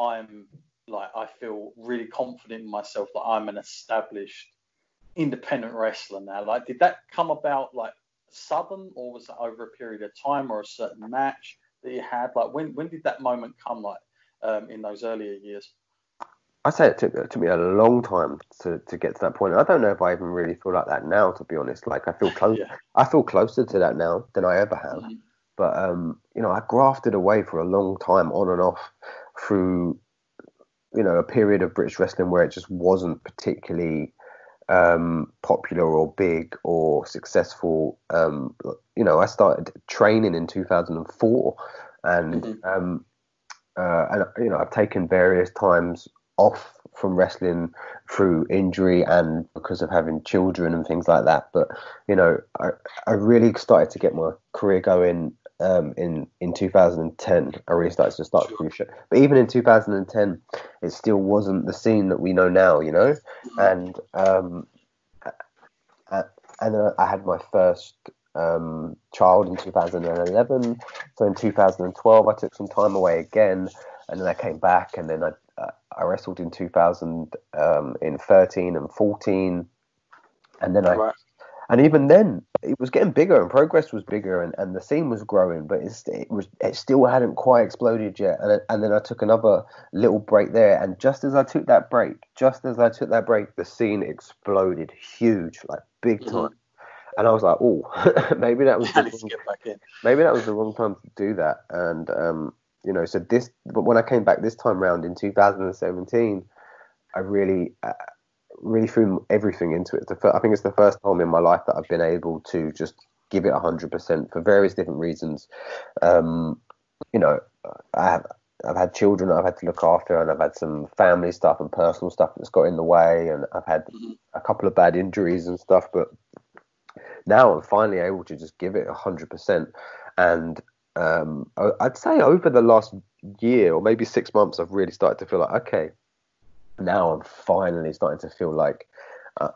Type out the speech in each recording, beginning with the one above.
I feel really confident in myself that I'm an established independent wrestler now? Like, did that come about like sudden, or was it over a period of time or a certain match that you had? Like, when did that moment come? Like, in those earlier years? I say it took me a long time to get to that point. I don't know if I even really feel like that now, to be honest. Like I feel close. Yeah. I feel closer to that now than I ever have. Mm-hmm. But I grafted away for a long time, on and off, through a period of British wrestling where it just wasn't particularly popular or big or successful. I started training in 2004, and Mm-hmm. I've taken various times off from wrestling through injury and because of having children and things like that. But I really started to get my career going in 2010. I really started to start through shit. But even in 2010, it still wasn't the scene that we know now. And I had my first child in 2011. So in 2012, I took some time away again, and then I came back, and then I wrestled in 2013 and 14, and then and even then it was getting bigger and progress was bigger, and the scene was growing, but it still hadn't quite exploded yet. And then I took another little break there, and just as I took that break, the scene exploded huge, like big time. And I was like, oh, maybe that was maybe that was the wrong time to do that. And but when I came back this time round in 2017, I really threw everything into it. I think it's the first time in my life that I've been able to just give it 100% for various different reasons. I've had children that I've had to look after, and I've had some family stuff and personal stuff that's got in the way, and I've had a couple of bad injuries and stuff, but now I'm finally able to just give it 100%. And I'd say over the last year or maybe 6 months, I've really started to feel like, okay, now I'm finally starting to feel like I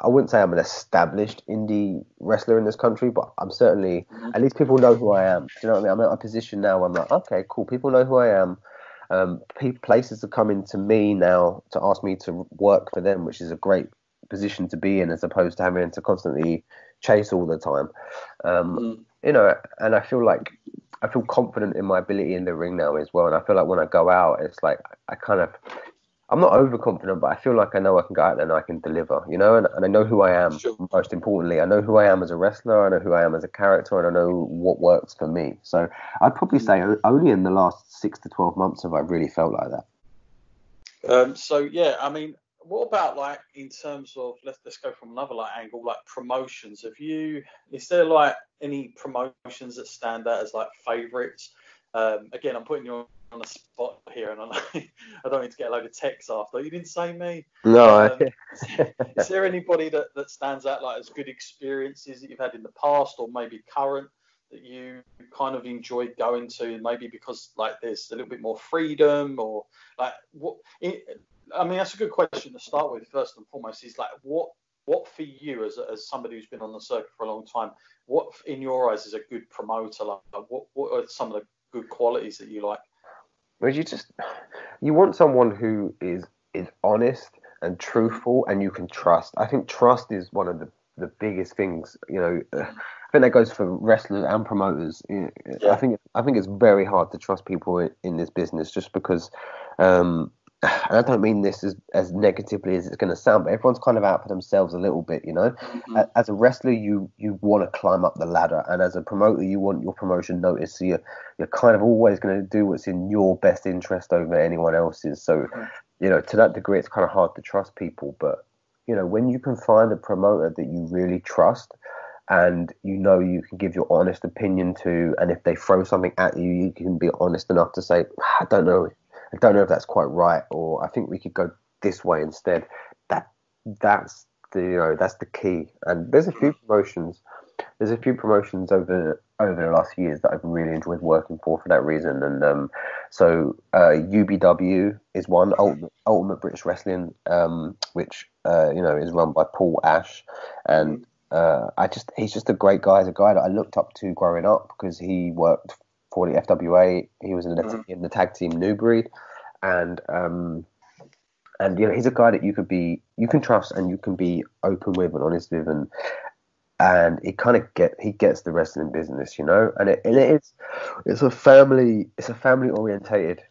wouldn't say I'm an established indie wrestler in this country, but I'm certainly, at least people know who I am. Do you know what I mean? I'm at a position now where I'm like, okay, cool, people know who I am. Places are coming to me now to ask me to work for them, which is a great position to be in, as opposed to having to constantly chase all the time. And I feel confident in my ability in the ring now as well. And I feel like when I go out, it's like I'm not overconfident, but I feel like I know I can go out there and I can deliver, and I know who I am. Sure. Most importantly, I know who I am as a wrestler, I know who I am as a character, and I know what works for me. So I'd probably say only in the last 6 to 12 months have I really felt like that. So yeah, I mean, what about like in terms of let's go from another like angle, like promotions? Is there like any promotions that stand out as like favourites? Again, I'm putting you on the spot here, and I don't need to get a load of texts after. You didn't say me. No. Is there anybody that stands out like as good experiences that you've had in the past, or maybe current, that you kind of enjoyed going to, maybe because like there's a little bit more freedom, or like what? I mean, that's a good question to start with. First and foremost, is like what for you as somebody who's been on the circuit for a long time, what in your eyes is a good promoter? Like what are some of the good qualities that you like? Well, you want someone who is honest and truthful, and you can trust. I think trust is one of the biggest things. I think that goes for wrestlers and promoters. Yeah. I think it's very hard to trust people in this business, just because. And I don't mean this as negatively as it's going to sound, but everyone's kind of out for themselves a little bit, As a wrestler, you want to climb up the ladder, and as a promoter, you want your promotion noticed. So you're kind of always going to do what's in your best interest over anyone else's. So, to that degree, it's kind of hard to trust people. But, when you can find a promoter that you really trust, and you can give your honest opinion to, and if they throw something at you, you can be honest enough to say, I don't know if that's quite right, or I think we could go this way instead. That's the key. And there's a few promotions over the last years that I've really enjoyed working for that reason. And so UBW is one, Ultimate British Wrestling, which is run by Paul Ash, and he's just a great guy. He's a guy that I looked up to growing up because he worked for the FWA. He was in the tag team New Breed, and he's a guy that you can trust and you can be open with and honest with, and he gets the wrestling business, and it's a family orientated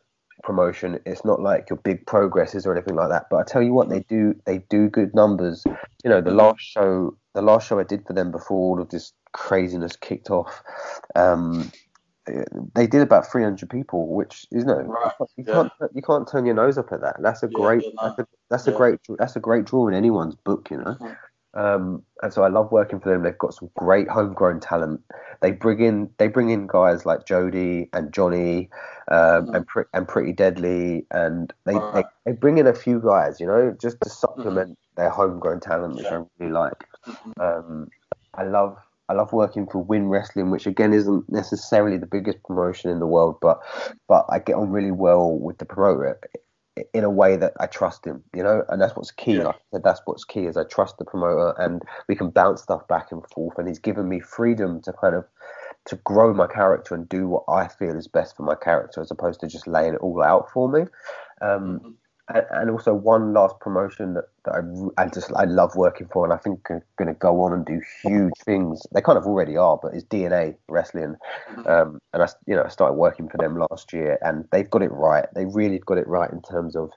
promotion. It's not like your big progresses or anything like that, but I tell you what, they do good numbers. The last show I did for them before all of this craziness kicked off, they did about 300 people, which is you can't turn your nose up at that. That's a great draw in anyone's book, and so I love working for them. They've got some great homegrown talent. They bring in guys like Jody and Johnny, and Pretty Deadly, and they bring in a few guys, just to supplement their homegrown talent, which I really like. I love working for Win Wrestling, which again isn't necessarily the biggest promotion in the world, but I get on really well with the promoter in a way that I trust him, and that's what's key. Like I said, that's what's key is I trust the promoter, and we can bounce stuff back and forth, and he's given me freedom to grow my character and do what I feel is best for my character, as opposed to just laying it all out for me. And also one last promotion that I love working for, and I think are going to go on and do huge things. They kind of already are, but it's DNA Wrestling, and I started working for them last year, and they've got it right. They really got it right in terms of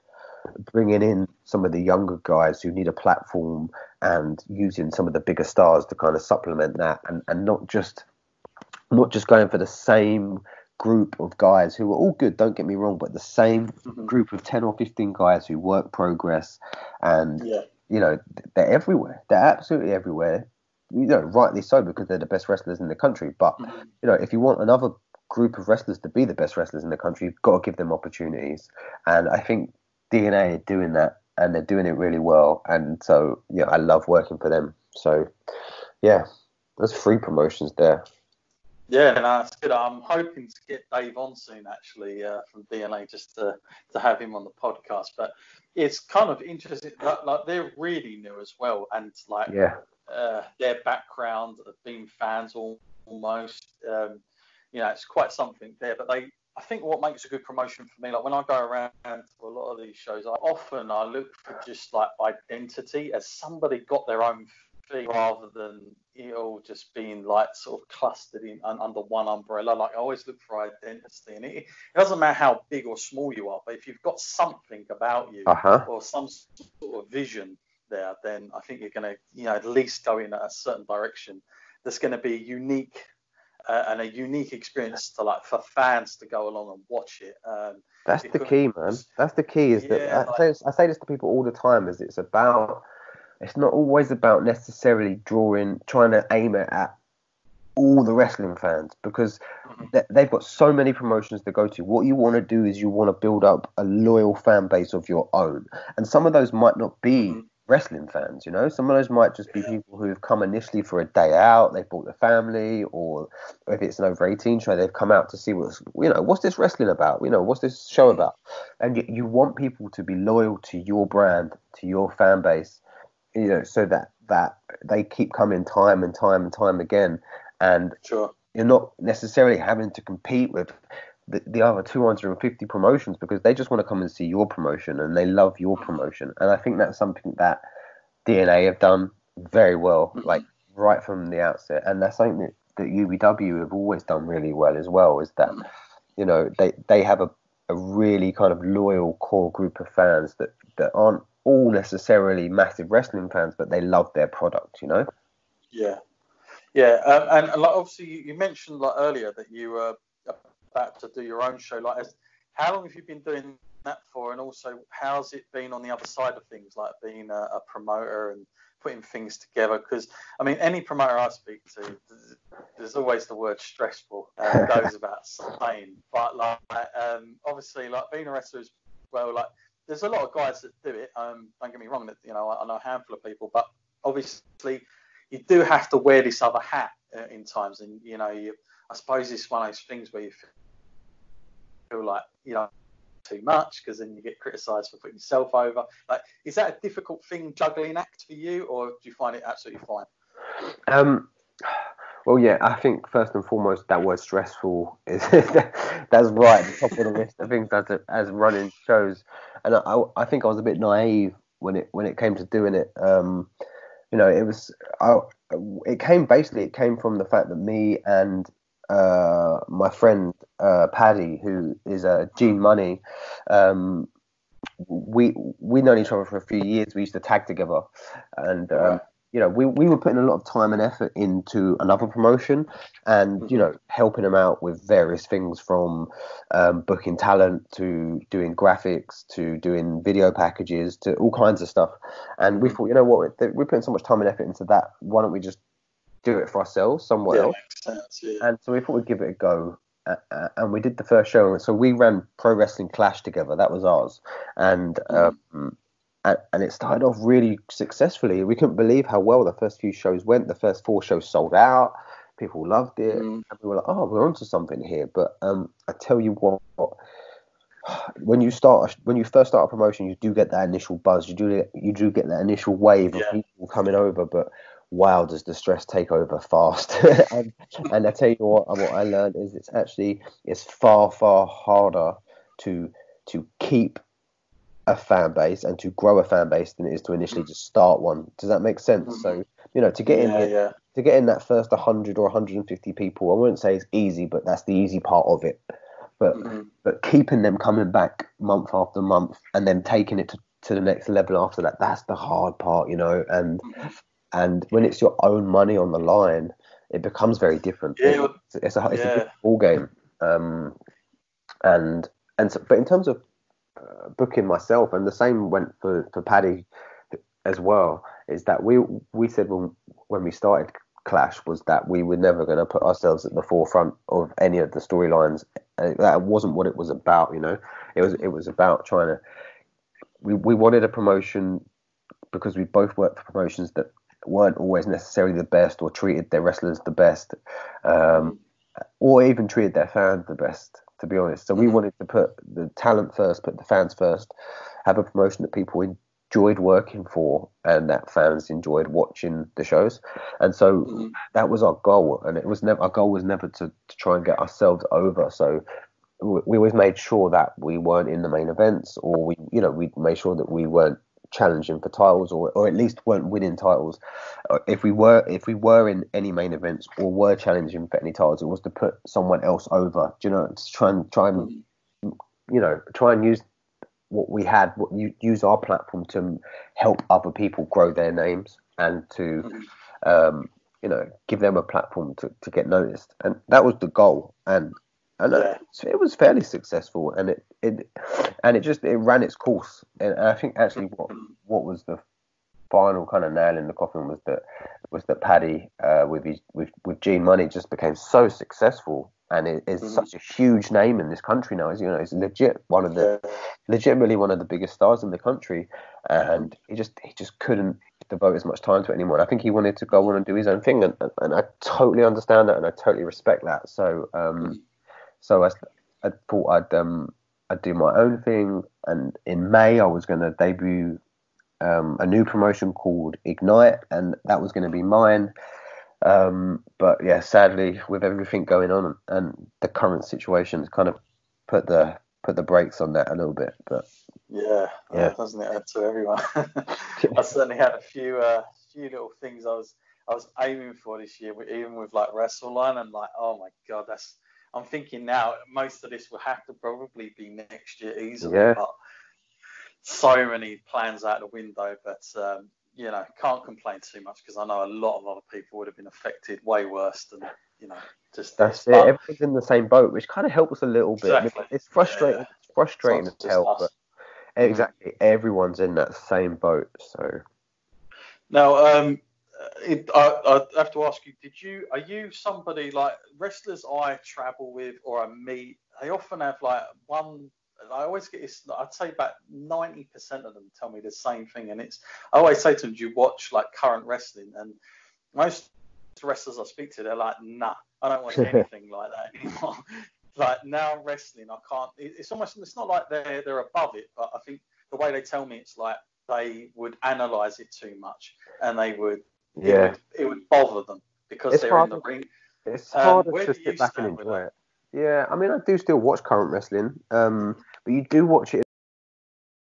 bringing in some of the younger guys who need a platform and using some of the bigger stars to kind of supplement that, and not just going for the same group of guys who are all good, don't get me wrong, but the same group of 10 or 15 guys who work progress, and they're everywhere. They're absolutely everywhere. Rightly so, because they're the best wrestlers in the country. But if you want another group of wrestlers to be the best wrestlers in the country, you've got to give them opportunities. And I think DNA are doing that, and they're doing it really well. And so I love working for them. So there's 3 promotions there. Yeah, no, that's good. I'm hoping to get Dave on soon, actually, from DNA, just to have him on the podcast. But it's kind of interesting. Like they're really new as well, and their background of being fans almost. It's quite something there. But I think what makes a good promotion for me, like when I go around to a lot of these shows, I look for just like identity, as somebody got their own thing rather than it all just being like sort of clustered in under one umbrella. Like I always look for identity, and it doesn't matter how big or small you are, but if you've got something about you or some sort of vision there, then I think you're going to at least go in a certain direction that's going to be unique. And a unique experience for fans to go along and watch it. That's the key, man. That's the key. I say this to people all the time. It's not always about necessarily trying to aim it at all the wrestling fans, because they've got so many promotions to go to. What you want to do is you want to build up a loyal fan base of your own, and some of those might not be wrestling fans, some of those might just be people who have come initially for a day out, they've brought their family, or if it's an over 18 show, they've come out to see what's this wrestling about, what's this show about, and you want people to be loyal to your brand, to your fan base, so that they keep coming time and time and time again, and you're not necessarily having to compete with the other 250 promotions, because they just want to come and see your promotion and they love your promotion. And I think that's something that DNA have done very well, like right from the outset. And that's something that UBW have always done really well as well, is that, they have a really kind of loyal core group of fans that aren't all necessarily massive wrestling fans, but they love their product, Yeah. And obviously you mentioned earlier that you were about to do your own show. How long have you been doing that for, and also how's it been on the other side of things, like being a promoter and putting things together? Because any promoter I speak to, there's always the word stressful, and it goes about saying, but obviously being a wrestler as well, there's a lot of guys that do it, don't get me wrong, that I know a handful of people, but obviously you do have to wear this other hat in times, and I suppose it's one of those things where you feel like too much, because then you get criticised for putting yourself over. Is that a difficult thing, juggling act for you, or do you find it absolutely fine? Well, yeah, I think first and foremost that word stressful is that's right at the top of the list of things as running shows, and I think I was a bit naive when it came to doing it. It was it came from the fact that me and my friend Paddy, who is Gene Money, um, we known each other for a few years. We used to tag together, and Right. we were putting a lot of time and effort into another promotion, and helping them out with various things from booking talent to doing graphics to doing video packages to all kinds of stuff. And we thought, you know what, we're putting so much time and effort into that. Why don't we just do it for ourselves somewhere else? Makes sense. Yeah. And so we thought we'd give it a go. And we did the first show. So we ran Pro Wrestling Clash together. That was ours. And and it started off really successfully. We couldn't believe how well the first few shows went. The first 4 shows sold out. People loved it. And we were like, oh, we're onto something here. But I tell you what, when you first start a promotion, you do get that initial buzz. You do get that initial wave of people coming over. But wow, does the stress take over fast. and I tell you what I learned is it's far, far harder to keep a fan base and to grow a fan base than it is to initially just start one. Does that make sense? So, to get in that first 100 or 150 people, I wouldn't say it's easy, but that's the easy part of it. But keeping them coming back month after month and then taking it to the next level after that, that's the hard part, and when it's your own money on the line, it becomes very different. Yeah, it's a different ball game. But in terms of booking myself, and the same went for Paddy as well, is that we said when we started Clash was that we were never going to put ourselves at the forefront of any of the storylines. That wasn't what it was about. It was about trying to. We wanted a promotion because we both worked for promotions that weren't always necessarily the best or treated their wrestlers the best, or even treated their fans the best, to be honest. So we wanted to put the talent first, put the fans first, have a promotion that people enjoyed working for and that fans enjoyed watching the shows. And so that was our goal. And our goal was never to try and get ourselves over. So we always made sure that we weren't in the main events, or we made sure that we weren't challenging for titles, or at least weren't winning titles. If we were in any main events or were challenging for any titles, it was to put someone else over. To try and use what we had, use our platform to help other people grow their names and to give them a platform to get noticed. And that was the goal. And it was fairly successful, and it ran its course. And I think actually what was the final kind of nail in the coffin was that Paddy with Gene Money just became so successsul, and it is such a huge name in this country now. As he's legitimately one of the biggest stars in the country, and he just couldn't devote as much time to it anymore. And I think he wanted to go on and do his own thing, and I totally understand that, and I totally respect that. So I thought I'd do my own thing, and in May I was going to debut a new promotion called Ignite, and that was going to be mine. But yeah, sadly, with everything going on and the current situation, it's kind of put the brakes on that a little bit. But doesn't it add to everyone? I certainly had a few little things I was aiming for this year, even with like WrestleLine, and like, oh my god, I'm thinking now most of this will have to probably be next year easily. Yeah. But so many plans out the window. But can't complain too much, because I know a lot of other people would have been affected way worse than just that's this. it. Everyone's in the same boat, which kind of helps a little bit. Exactly. It's frustrating. It's frustrating as hell, but exactly, everyone's in that same boat. So now, I have to ask you, are you somebody like wrestlers I travel with or I meet? They often have like one. I always get this. I'd say about 90% of them tell me the same thing, and I always say to them, "Do you watch like current wrestling?" And most wrestlers I speak to, they're like, "Nah, I don't watch anything like that anymore." Like now wrestling, I can't. It's not like they're above it, but I think the way they tell me, it's like they would analyze it too much, and they would. It would bother them because they're in the ring. It's harder Where to do you sit back and stand with enjoy that? it. Yeah, I mean, I do still watch current wrestling, but you do watch it